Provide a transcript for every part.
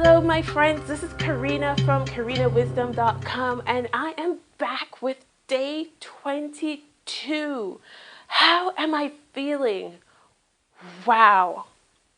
Hello my friends, this is Karina from karinawisdom.com and I am back with day 22. How am I feeling? Wow,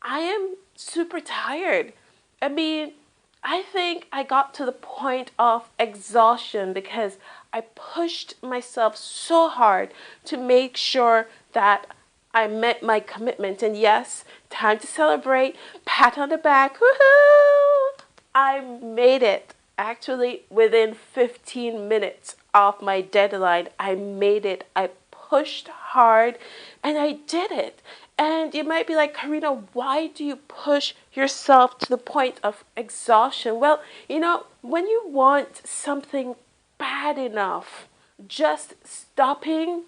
I am super tired. I think I got to the point of exhaustion because I pushed myself so hard to make sure that I met my commitment. And yes, time to celebrate, pat on the back, woohoo! I made it. Actually, within 15 minutes of my deadline, I made it. I pushed hard and I did it. And you might be like, Karina, why do you push yourself to the point of exhaustion? Well, when you want something bad enough, just stopping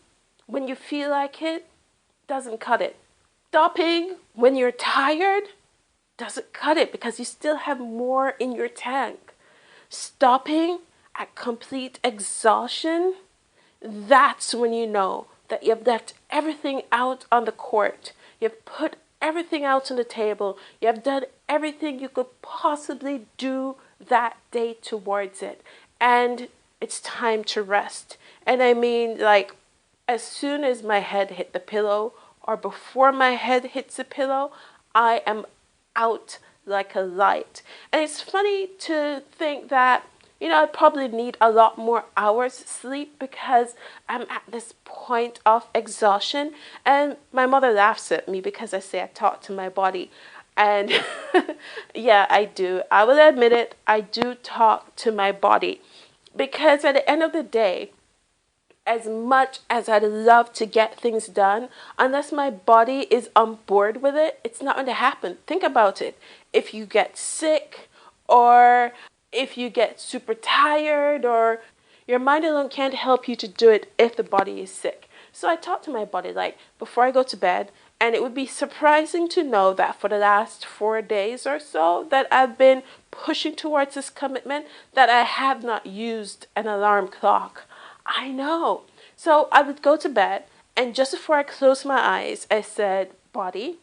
when you feel like it doesn't cut it. Stopping when you're tired doesn't cut it because you still have more in your tank. Stopping at complete exhaustion, that's when you know that you've left everything out on the court. You've put everything out on the table. You have done everything you could possibly do that day towards it. And it's time to rest. And as soon as my head hit the pillow or before my head hits the pillow, I am out like a light. And it's funny to think that, I probably need a lot more hours sleep because I'm at this point of exhaustion. And my mother laughs at me because I say I talk to my body. And yeah, I do. I will admit it. I do talk to my body because at the end of the day, as much as I'd love to get things done, unless my body is on board with it, it's not going to happen. Think about it. If you get sick or if you get super tired or your mind alone can't help you to do it if the body is sick. So I talk to my body before I go to bed, and it would be surprising to know that for the last 4 days or so that I've been pushing towards this commitment that I have not used an alarm clock. I know. So I would go to bed, and just before I closed my eyes, I said, body,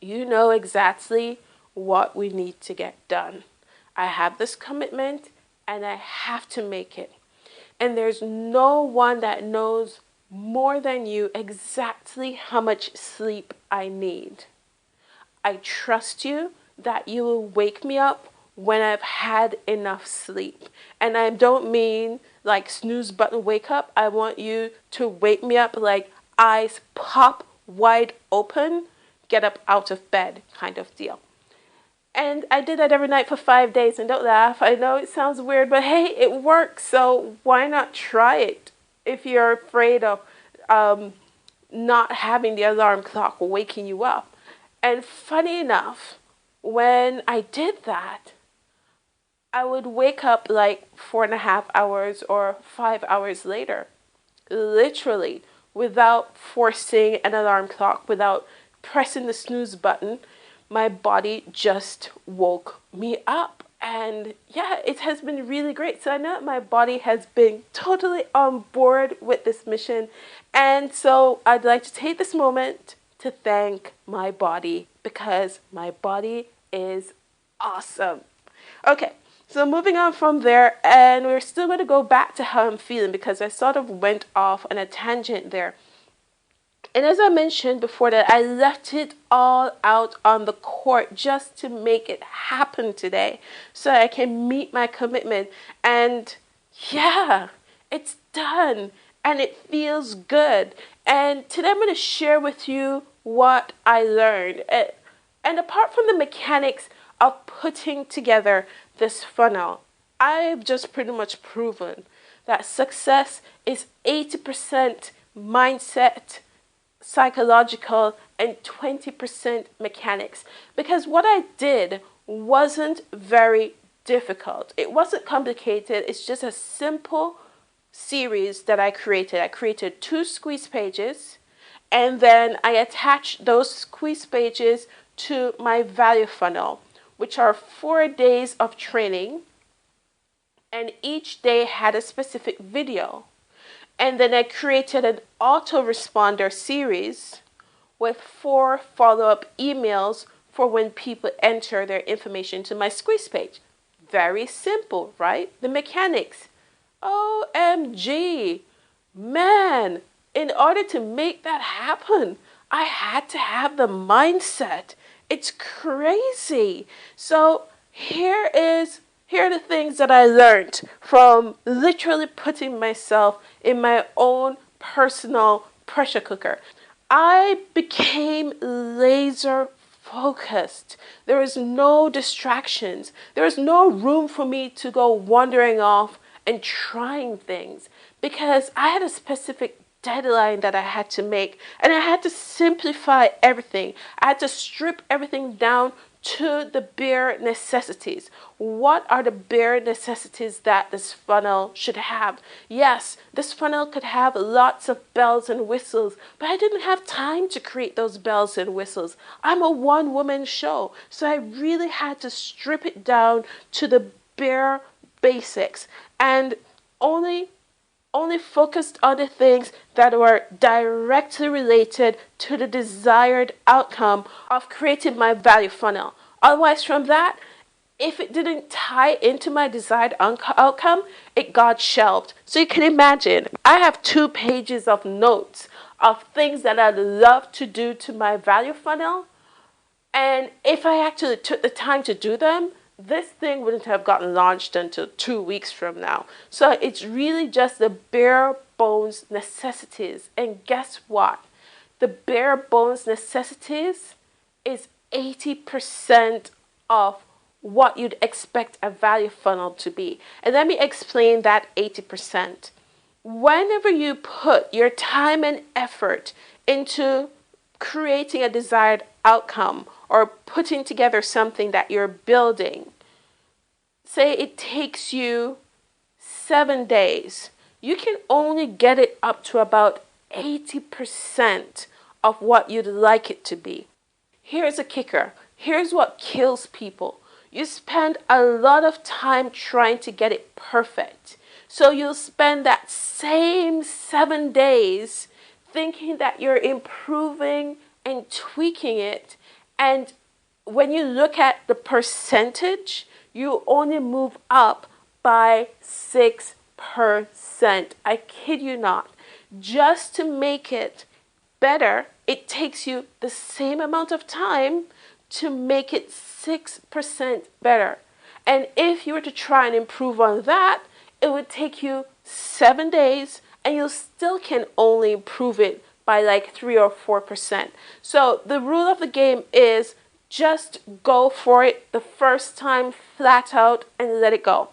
you know exactly what we need to get done. I have this commitment, and I have to make it. And there's no one that knows more than you exactly how much sleep I need. I trust you that you will wake me up when I've had enough sleep. And I don't mean snooze button wake up. I want you to wake me up eyes pop wide open, get up out of bed kind of deal. And I did that every night for 5 days, and don't laugh. I know it sounds weird, but hey, it works. So why not try it if you're afraid of not having the alarm clock waking you up? And funny enough, when I did that, I would wake up 4.5 hours or 5 hours later, literally, without forcing an alarm clock, without pressing the snooze button. My body just woke me up. And yeah, it has been really great. So I know that my body has been totally on board with this mission. And so I'd like to take this moment to thank my body because my body is awesome. Okay, so moving on from there, and we're still going to go back to how I'm feeling because I sort of went off on a tangent there. And as I mentioned before that, I left it all out on the court just to make it happen today so I can meet my commitment. And yeah, it's done and it feels good. And today I'm going to share with you what I learned. And apart from the mechanics of putting together this funnel, I've just pretty much proven that success is 80% mindset, psychological, and 20% mechanics. Because what I did wasn't very difficult. It wasn't complicated. It's just a simple series that I created. I created 2 squeeze pages, and then I attached those squeeze pages to my value funnel, which are 4 days of training, and each day had a specific video. And then I created an autoresponder series with 4 follow-up emails for when people enter their information to my squeeze page? Very simple, right? The mechanics. OMG. Man, in order to make that happen, I had to have the mindset. It's crazy. So here are the things that I learned from literally putting myself in my own personal pressure cooker. I became laser focused. There is no distractions. There is no room for me to go wandering off and trying things because I had a specific deadline that I had to make, and I had to simplify everything. I had to strip everything down to the bare necessities. What are the bare necessities that this funnel should have? Yes, this funnel could have lots of bells and whistles, but I didn't have time to create those bells and whistles. I'm a one-woman show, so I really had to strip it down to the bare basics and only focused on the things that were directly related to the desired outcome of creating my value funnel. Otherwise, from that, if it didn't tie into my desired outcome, it got shelved. So you can imagine, I have 2 pages of notes of things that I'd love to do to my value funnel. And if I actually took the time to do them, this thing wouldn't have gotten launched until 2 weeks from now. So it's really just the bare bones necessities. And guess what? The bare bones necessities is 80% of what you'd expect a value funnel to be. And let me explain that 80%. Whenever you put your time and effort into creating a desired outcome or putting together something that you're building, say it takes you 7 days, you can only get it up to about 80% of what you'd like it to be. Here's a kicker. Here's what kills people. You spend a lot of time trying to get it perfect. So you'll spend that same 7 days thinking that you're improving and tweaking it. And when you look at the percentage, you only move up by 6%. I kid you not. Just to make it better, it takes you the same amount of time to make it 6% better. And if you were to try and improve on that, it would take you 7 days and you still can only improve it by like 3 or 4%. So the rule of the game is just go for it the first time flat out and let it go.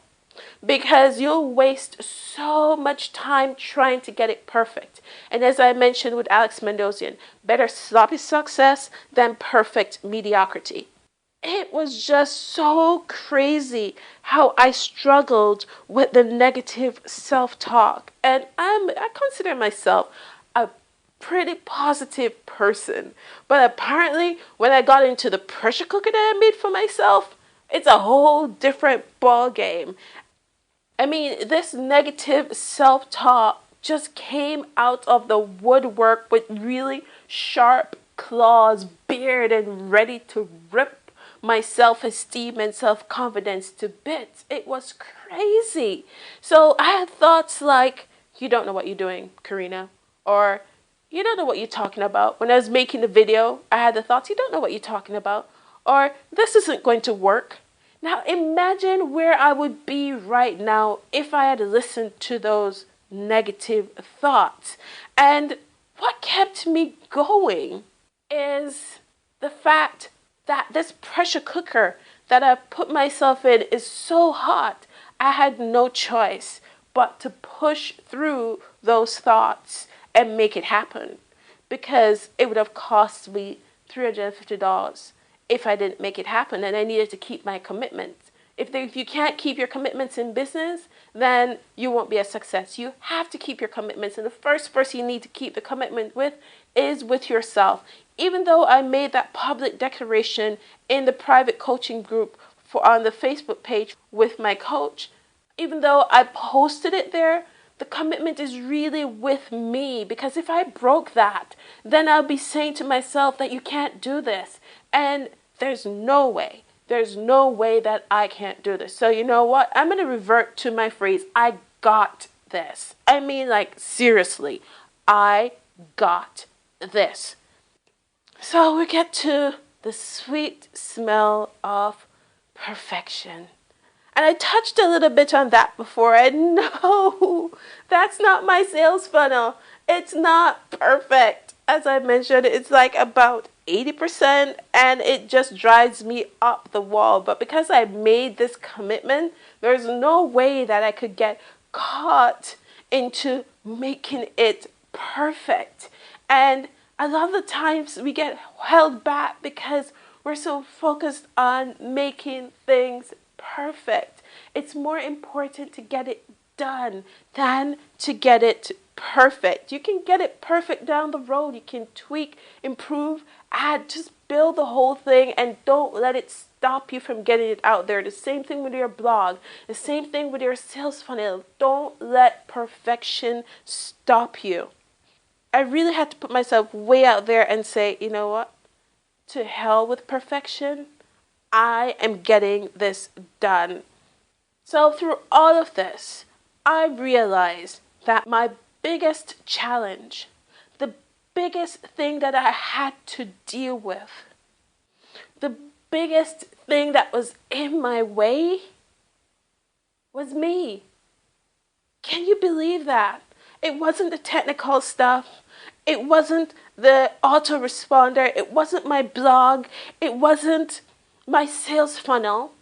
Because you'll waste so much time trying to get it perfect. And as I mentioned with Alex Mandossian, better sloppy success than perfect mediocrity. It was just so crazy how I struggled with the negative self-talk. And I consider myself a pretty positive person. But apparently, when I got into the pressure cooker that I made for myself, it's a whole different ball game. I mean, this negative self-talk just came out of the woodwork with really sharp claws, bared and ready to rip my self-esteem and self-confidence to bits. It was crazy. So I had thoughts like, you don't know what you're doing, Karina. Or, you don't know what you're talking about. When I was making the video, I had the thoughts, you don't know what you're talking about. Or, this isn't going to work. Now imagine where I would be right now if I had listened to those negative thoughts. And what kept me going is the fact that this pressure cooker that I put myself in is so hot, I had no choice but to push through those thoughts and make it happen. Because it would have cost me $350 if I didn't make it happen, and I needed to keep my commitments. If you can't keep your commitments in business, then you won't be a success. You have to keep your commitments, and the first person you need to keep the commitment with is with yourself. Even though I made that public declaration in the private coaching group on the Facebook page with my coach, even though I posted it there, the commitment is really with me, because if I broke that, then I'll be saying to myself that you can't do this. And there's no way. There's no way that I can't do this. So you know what? I'm going to revert to my phrase, I got this. I mean, like, seriously, I got this. So we get to the sweet smell of perfection. And I touched a little bit on that before. And no, that's not my sales funnel. It's not perfect. As I mentioned, it's like about 80%, and it just drives me up the wall. But because I made this commitment, there's no way that I could get caught into making it perfect. And a lot of the times we get held back because we're so focused on making things perfect. It's more important to get it done than to get it perfect. You can get it perfect down the road. You can tweak, improve, add, just build the whole thing, and don't let it stop you from getting it out there. The same thing with your blog. The same thing with your sales funnel. Don't let perfection stop you. I really had to put myself way out there and say, you know what? To hell with perfection. I am getting this done. So through all of this, I realized that my biggest challenge, the biggest thing that I had to deal with, the biggest thing that was in my way was me. Can you believe that? It wasn't the technical stuff. It wasn't the autoresponder. It wasn't my blog. It wasn't my sales funnel.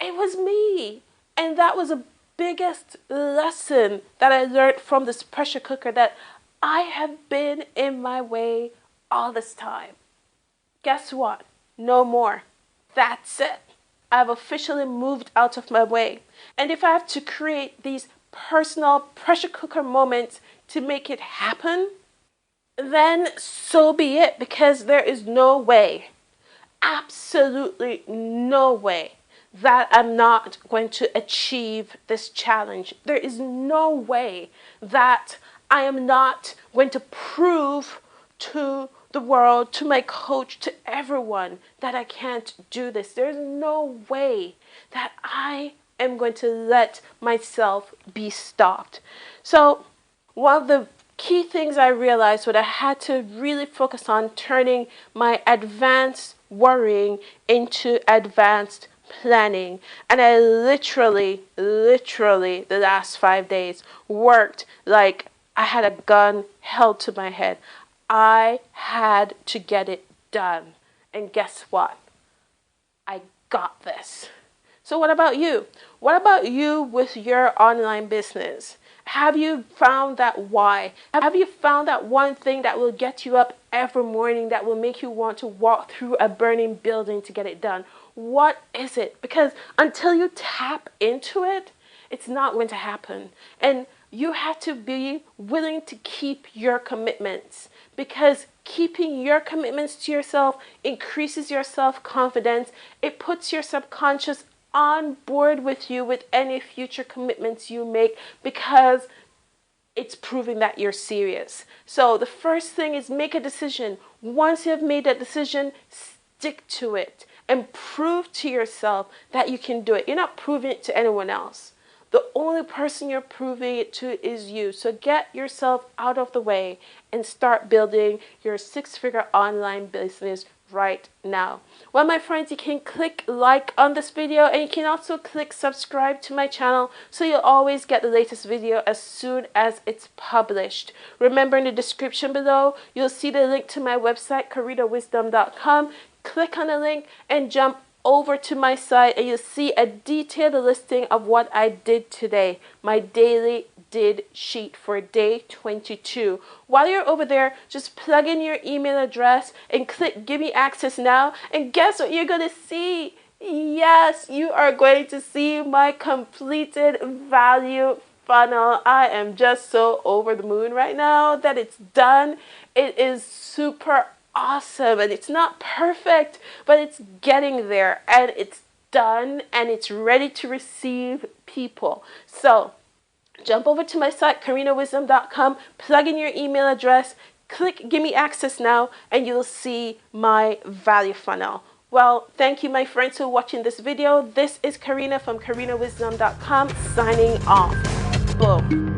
It was me. And that was the biggest lesson that I learned from this pressure cooker, that I have been in my way all this time. Guess what? No more. That's it. I've officially moved out of my way. And if I have to create these personal pressure cooker moments to make it happen, then so be it, because there is no way, absolutely no way, that I'm not going to achieve this challenge. There is no way that I am not going to prove to the world, to my coach, to everyone that I can't do this. There's no way that I am going to let myself be stopped. So one of the key things I realized was I had to really focus on turning my advanced worrying into advanced planning. And I literally, the last 5 days worked like I had a gun held to my head. I had to get it done. And guess what? I got this. So what about you? What about you with your online business? Have you found that why? Have you found that one thing that will get you up every morning, that will make you want to walk through a burning building to get it done? What is it? Because until you tap into it, it's not going to happen. And you have to be willing to keep your commitments, because keeping your commitments to yourself increases your self-confidence. It puts your subconscious on board with you with any future commitments you make, because it's proving that you're serious. So the first thing is make a decision. Once you have made that decision, stick to it and prove to yourself that you can do it. You're not proving it to anyone else. The only person you're proving it to is you. So get yourself out of the way and start building your six-figure online business right now. Well, my friends, you can click like on this video, and you can also click subscribe to my channel so you'll always get the latest video as soon as it's published. Remember, in the description below, you'll see the link to my website, KarinaWisdom.com. Click on the link and jump over to my site, and you'll see a detailed listing of what I did today, my daily did sheet for day 22. While you're over there, just plug in your email address and click Give Me Access Now, and guess what you're going to see? Yes, you are going to see my completed value funnel. I am just so over the moon right now that it's done. It is super awesome, and it's not perfect, but it's getting there, and it's done, and it's ready to receive people. So jump over to my site, KarinaWisdom.com, plug in your email address, click Give Me Access Now, and you'll see my value funnel. Well, thank you, my friends, for watching this video. This is Karina from KarinaWisdom.com signing off. Boom.